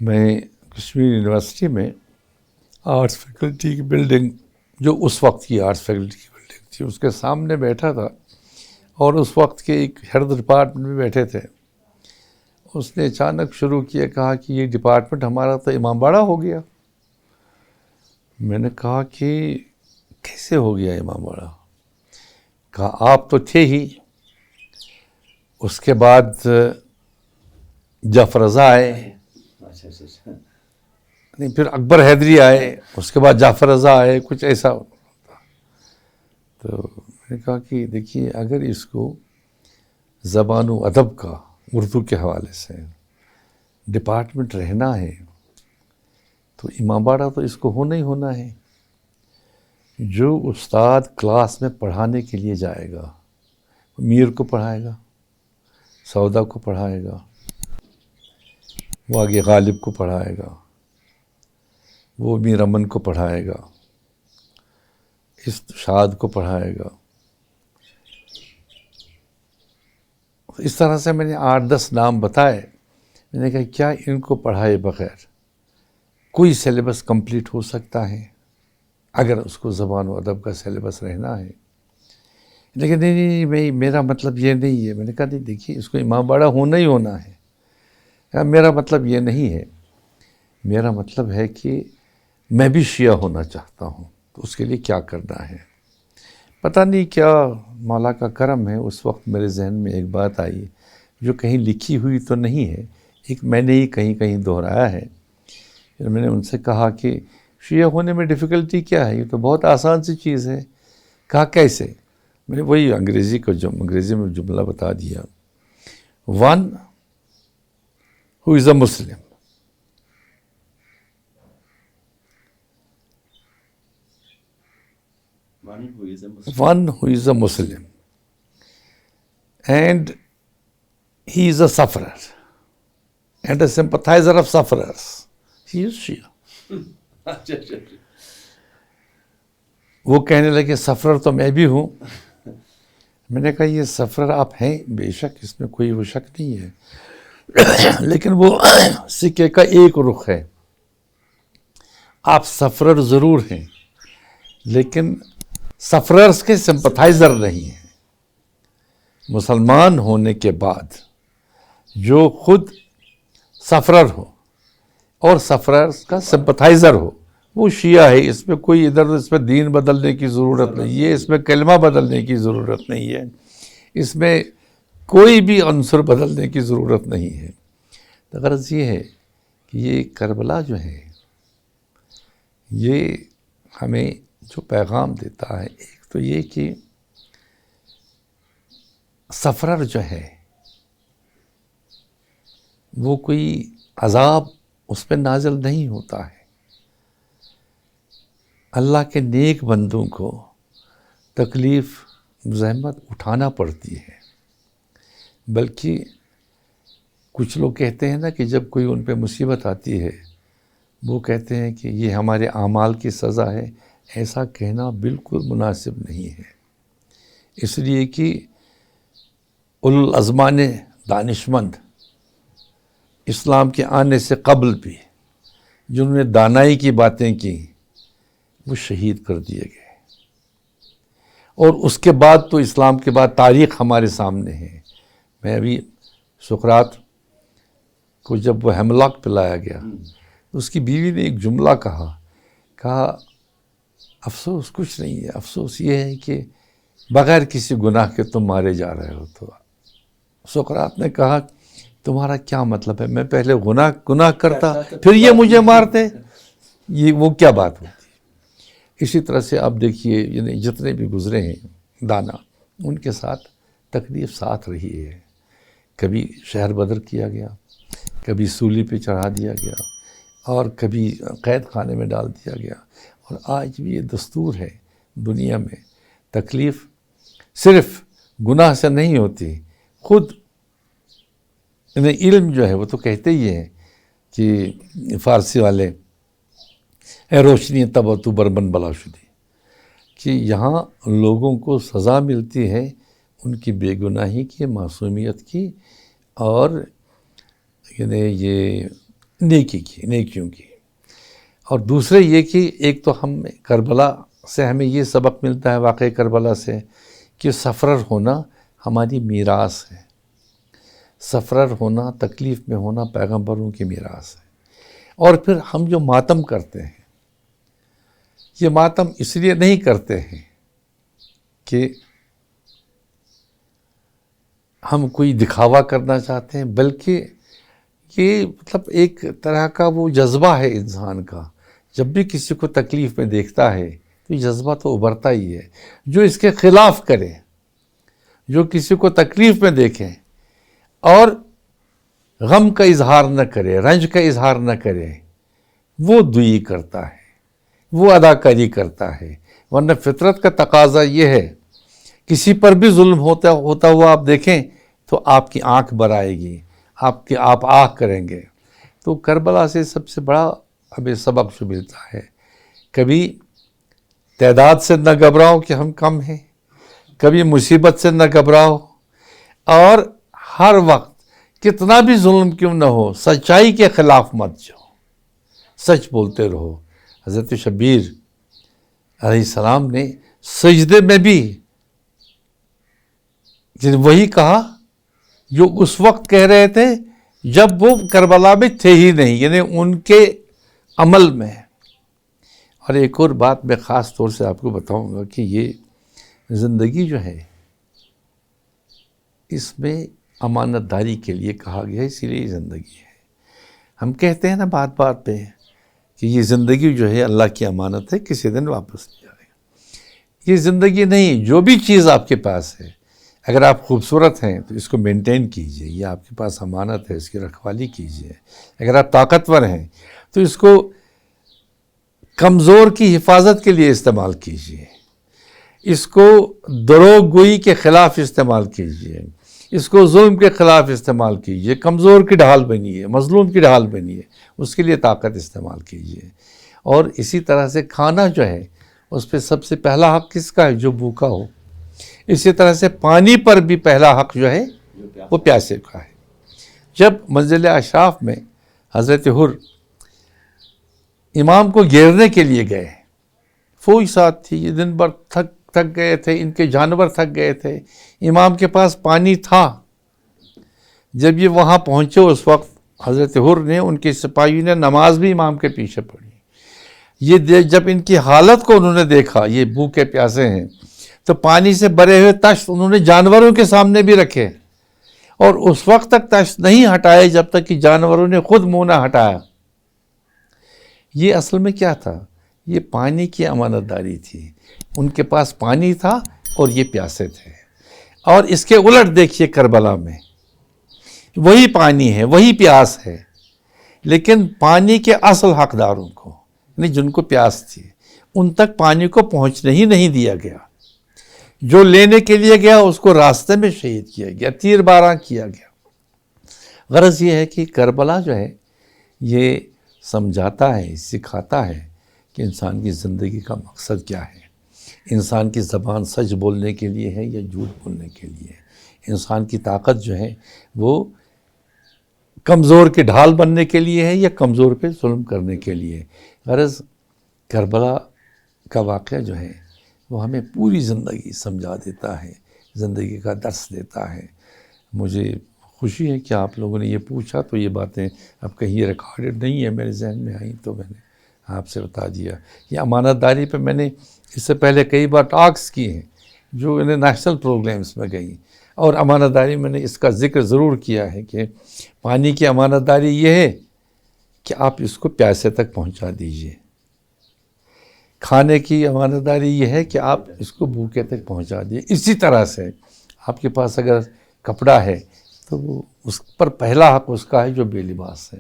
میں کشمیر یونیورسٹی میں arts faculty کی بلڈنگ، جو اس وقت کی آرٹس فیکلٹی کی بلڈنگ تھی، اس کے سامنے بیٹھا تھا، اور اس وقت کے ایک ہیڈ ڈپارٹمنٹ میں بیٹھے تھے. اس نے اچانک شروع کیا، کہا کہ یہ ڈپارٹمنٹ ہمارا تو امام باڑہ ہو گیا. میں نے کہا کہ کیسے ہو گیا امام باڑہ؟ کہا آپ تو تھے ہی، اس کے بعد جعفر رضا آئے، نہیں پھر اکبر حیدری آئے، اس کے بعد جعفر رضا آئے، کچھ ایسا. تو میں نے کہا کہ دیکھیے، اگر اس کو زبان و ادب کا اردو کے حوالے سے ڈپارٹمنٹ رہنا ہے تو امام باڑہ تو اس کو ہونا ہی ہونا ہے. جو استاد کلاس میں پڑھانے کے لیے جائے گا، میر کو پڑھائے گا، سودا کو پڑھائے گا، وہ آگے غالب کو پڑھائے گا، وہ میر امن کو پڑھائے گا، شاد کو پڑھائے گا. اس طرح سے میں نے 8-10 نام بتائے. میں نے کہا کیا ان کو پڑھائے بغیر کوئی سلیبس کمپلیٹ ہو سکتا ہے اگر اس کو زبان و ادب کا سلیبس رہنا ہے؟ لیکن نہیں، میرا مطلب یہ نہیں ہے. میں نے کہا نہیں، دیکھیے اس کو امام باڑہ ہونا ہی ہونا ہے. میرا مطلب یہ نہیں ہے، میرا مطلب ہے کہ میں بھی شیعہ ہونا چاہتا ہوں، تو اس کے لیے کیا کرنا ہے. پتہ نہیں کیا مولا کا کرم ہے، اس وقت میرے ذہن میں ایک بات آئی جو کہیں لکھی ہوئی تو نہیں ہے، ایک میں نے ہی کہیں دہرایا ہے. پھر میں نے ان سے کہا کہ شیعہ ہونے میں ڈیفیکلٹی کیا ہے؟ یہ تو بہت آسان سی چیز ہے. کہا کیسے؟ میں نے وہی انگریزی میں جملہ بتا دیا، one who is a Muslim. One who is a Muslim and he is a sufferer and a sympathizer of sufferers. He is Shia. وہ کہنے لگے سفرر تو میں بھی ہوں. میں نے کہا یہ سفرر آپ ہیں بے شک، اس میں کوئی وہ شک نہیں ہے، لیکن وہ سکے کا ایک رخ ہے. آپ سفرر ضرور ہیں لیکن سفررز کے سمپتھائزر نہیں ہیں. مسلمان ہونے کے بعد جو خود سفرر ہو اور سفررز کا سمپتھائزر ہو وہ شیعہ ہے. اس میں کوئی اس میں دین بدلنے کی ضرورت نہیں ہے، اس میں کلمہ بدلنے کی ضرورت نہیں ہے، اس میں کوئی بھی عنصر بدلنے کی ضرورت نہیں ہے. غرض یہ ہے کہ یہ کربلا جو ہے یہ ہمیں جو پیغام دیتا ہے، ایک تو یہ کہ سفرر جو ہے وہ کوئی عذاب اس پہ نازل نہیں ہوتا ہے. اللہ کے نیک بندوں کو تکلیف زحمت اٹھانا پڑتی ہے، بلکہ کچھ لوگ کہتے ہیں نا کہ جب کوئی ان پہ مصیبت آتی ہے وہ کہتے ہیں کہ یہ ہمارے اعمال کی سزا ہے. ایسا کہنا بالکل مناسب نہیں ہے، اس لیے کہ اولو الازمان دانشمند اسلام کے آنے سے قبل بھی جنہوں نے دانائی کی باتیں کی وہ شہید کر دیے گئے، اور اس کے بعد تو اسلام کے بعد تاریخ ہمارے سامنے ہے. میں ابھی سقراط کو جب وہ ہیملاک پہ لایا گیا، اس کی بیوی نے ایک جملہ کہا افسوس کچھ نہیں ہے، افسوس یہ ہے کہ بغیر کسی گناہ کے تم مارے جا رہے ہو. تو سقراط نے کہا تمہارا کیا مطلب ہے؟ میں پہلے گناہ کرتا پھر یہ مجھے مارتے، یہ وہ کیا بات ہوتی؟ اسی طرح سے آپ دیکھیے یعنی جتنے بھی گزرے ہیں دانا، ان کے ساتھ تکلیف ساتھ رہی ہے. کبھی شہر بدر کیا گیا، کبھی سولی پہ چڑھا دیا گیا، اور کبھی قید خانے میں ڈال دیا گیا. اور آج بھی یہ دستور ہے دنیا میں، تکلیف صرف گناہ سے نہیں ہوتی. خود علم جو ہے وہ تو کہتے ہی ہیں کہ فارسی والے اے روشنی تب تو بربن بلا شدی، کہ یہاں لوگوں کو سزا ملتی ہے ان کی بے گناہی کی، معصومیت کی، اور یعنی یہ نیکی کی، نیکیوں کی. اور دوسرے یہ کہ ایک تو ہم کربلا سے ہمیں یہ سبق ملتا ہے واقعہ کربلا سے کہ سفرر ہونا ہماری میراث ہے. سفرر ہونا، تکلیف میں ہونا پیغمبروں کی میراث ہے. اور پھر ہم جو ماتم کرتے ہیں، یہ ماتم اس لیے نہیں کرتے ہیں کہ ہم کوئی دکھاوا کرنا چاہتے ہیں، بلکہ یہ مطلب ایک طرح کا وہ جذبہ ہے انسان کا. جب بھی کسی کو تکلیف میں دیکھتا ہے تو یہ جذبہ تو ابھرتا ہی ہے. جو اس کے خلاف کرے، جو کسی کو تکلیف میں دیکھے اور غم کا اظہار نہ کرے، رنج کا اظہار نہ کرے، وہ دوئی کرتا ہے، وہ اداکاری کرتا ہے. ورنہ فطرت کا تقاضا یہ ہے، کسی پر بھی ظلم ہوتا ہوا آپ دیکھیں تو آپ کی آنکھ بھر آئے گی، آپ آہ کریں گے. تو کربلا سے سب سے بڑا ہمیں سبق جو ملتا ہے، کبھی تعداد سے نہ گھبراؤ کہ ہم کم ہیں، کبھی مصیبت سے نہ گھبراؤ، اور ہر وقت کتنا بھی ظلم کیوں نہ ہو سچائی کے خلاف مت جاؤ، سچ بولتے رہو. حضرت شبیر علیہ السلام نے سجدے میں بھی وہی کہا جو اس وقت کہہ رہے تھے جب وہ کربلا میں تھے ہی نہیں، یعنی ان کے عمل میں. اور ایک اور بات میں خاص طور سے آپ کو بتاؤں گا کہ یہ زندگی جو ہے اس میں امانت داری کے لیے کہا گیا ہے، اسی لیے یہ زندگی ہے. ہم کہتے ہیں نا بات بات پہ کہ یہ زندگی جو ہے اللہ کی امانت ہے، کسی دن واپس نہیں جائے گا. یہ زندگی نہیں، جو بھی چیز آپ کے پاس ہے، اگر آپ خوبصورت ہیں تو اس کو مینٹین کیجئے، یہ آپ کے پاس امانت ہے، اس کی رکھوالی کیجئے. اگر آپ طاقتور ہیں تو اس کو کمزور کی حفاظت کے لیے استعمال کیجئے، اس کو دروغ گوئی کے خلاف استعمال کیجئے، اس کو ظلم کے خلاف استعمال کیجئے. کمزور کی ڈھال بنیے، مظلوم کی ڈھال بنیے، اس کے لیے طاقت استعمال کیجئے. اور اسی طرح سے کھانا جو ہے اس پہ سب سے پہلا حق کس کا ہے؟ جو بھوکا ہو. اسی طرح سے پانی پر بھی پہلا حق جو ہے وہ پیاسے کا ہے. جب منزل اشراف میں حضرت حر امام کو گھیرنے کے لیے گئے، فوج ساتھ تھی، یہ دن بھر تھک گئے تھے، ان کے جانور تھک گئے تھے، امام کے پاس پانی تھا. جب یہ وہاں پہنچے اس وقت حضرت حر نے، ان کے سپاہیوں نے نماز بھی امام کے پیچھے پڑھی. یہ جب ان کی حالت کو انہوں نے دیکھا، یہ بھوکے پیاسے ہیں، تو پانی سے بھرے ہوئے تشت انہوں نے جانوروں کے سامنے بھی رکھے، اور اس وقت تک تشت نہیں ہٹائے جب تک کہ جانوروں نے خود منہ نہ ہٹایا. یہ اصل میں کیا تھا؟ یہ پانی کی امانت داری تھی. ان کے پاس پانی تھا اور یہ پیاسے تھے. اور اس کے الٹ دیکھیے کربلا میں وہی پانی ہے، وہی پیاس ہے، لیکن پانی کے اصل حقداروں کو، یعنی جن کو پیاس تھی، ان تک پانی کو پہنچنے ہی نہیں دیا گیا. جو لینے کے لیے گیا اس کو راستے میں شہید کیا گیا، تیر بارہ کیا گیا. غرض یہ ہے کہ کربلا جو ہے یہ سمجھاتا ہے، سکھاتا ہے کہ انسان کی زندگی کا مقصد کیا ہے. انسان کی زبان سچ بولنے کے لیے ہے یا جھوٹ بولنے کے لیے؟ انسان کی طاقت جو ہے وہ کمزور کی ڈھال بننے کے لیے ہے یا کمزور پہ ظلم کرنے کے لیے؟ غرض کربلا کا واقعہ جو ہے وہ ہمیں پوری زندگی سمجھا دیتا ہے، زندگی کا درس دیتا ہے. مجھے خوشی ہے کہ آپ لوگوں نے یہ پوچھا، تو یہ باتیں اب کہیں ریکارڈڈ نہیں ہے، میرے ذہن میں آئیں تو میں نے آپ سے بتا دیا. یہ امانت داری پہ میں نے اس سے پہلے کئی بار ٹاکس کی ہیں جو نیشنل پروگرامز میں گئیں، اور امانت داری میں نے اس کا ذکر ضرور کیا ہے کہ پانی کی امانت داری یہ ہے کہ آپ اس کو پیاسے تک پہنچا دیجئے. کھانے کی امانت داری یہ ہے کہ آپ اس کو بھوکے تک پہنچا دیجئے. اسی طرح سے آپ کے پاس اگر کپڑا ہے تو وہ اس پر پہلا حق اس کا ہے جو بے لباس ہے.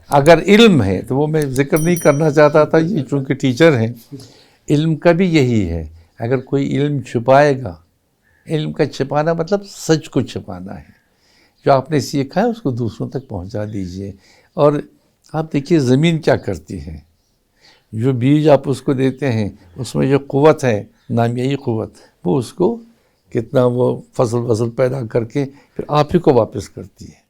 اگر علم ہے تو وہ میں ذکر نہیں کرنا چاہتا تھا، یہ چونکہ ٹیچر ہیں. علم کا بھی یہی ہے، اگر کوئی علم چھپائے گا، علم کا چھپانا مطلب سچ کو چھپانا ہے. جو آپ نے سیکھا ہے اس کو دوسروں تک پہنچا دیجئے. اور آپ دیکھیے زمین کیا کرتی ہے، جو بیج آپ اس کو دیتے ہیں اس میں جو قوت ہے، نامیائی قوت، وہ اس کو کتنا وہ فصل پیدا کر کے پھر آپ ہی کو واپس کرتی ہے.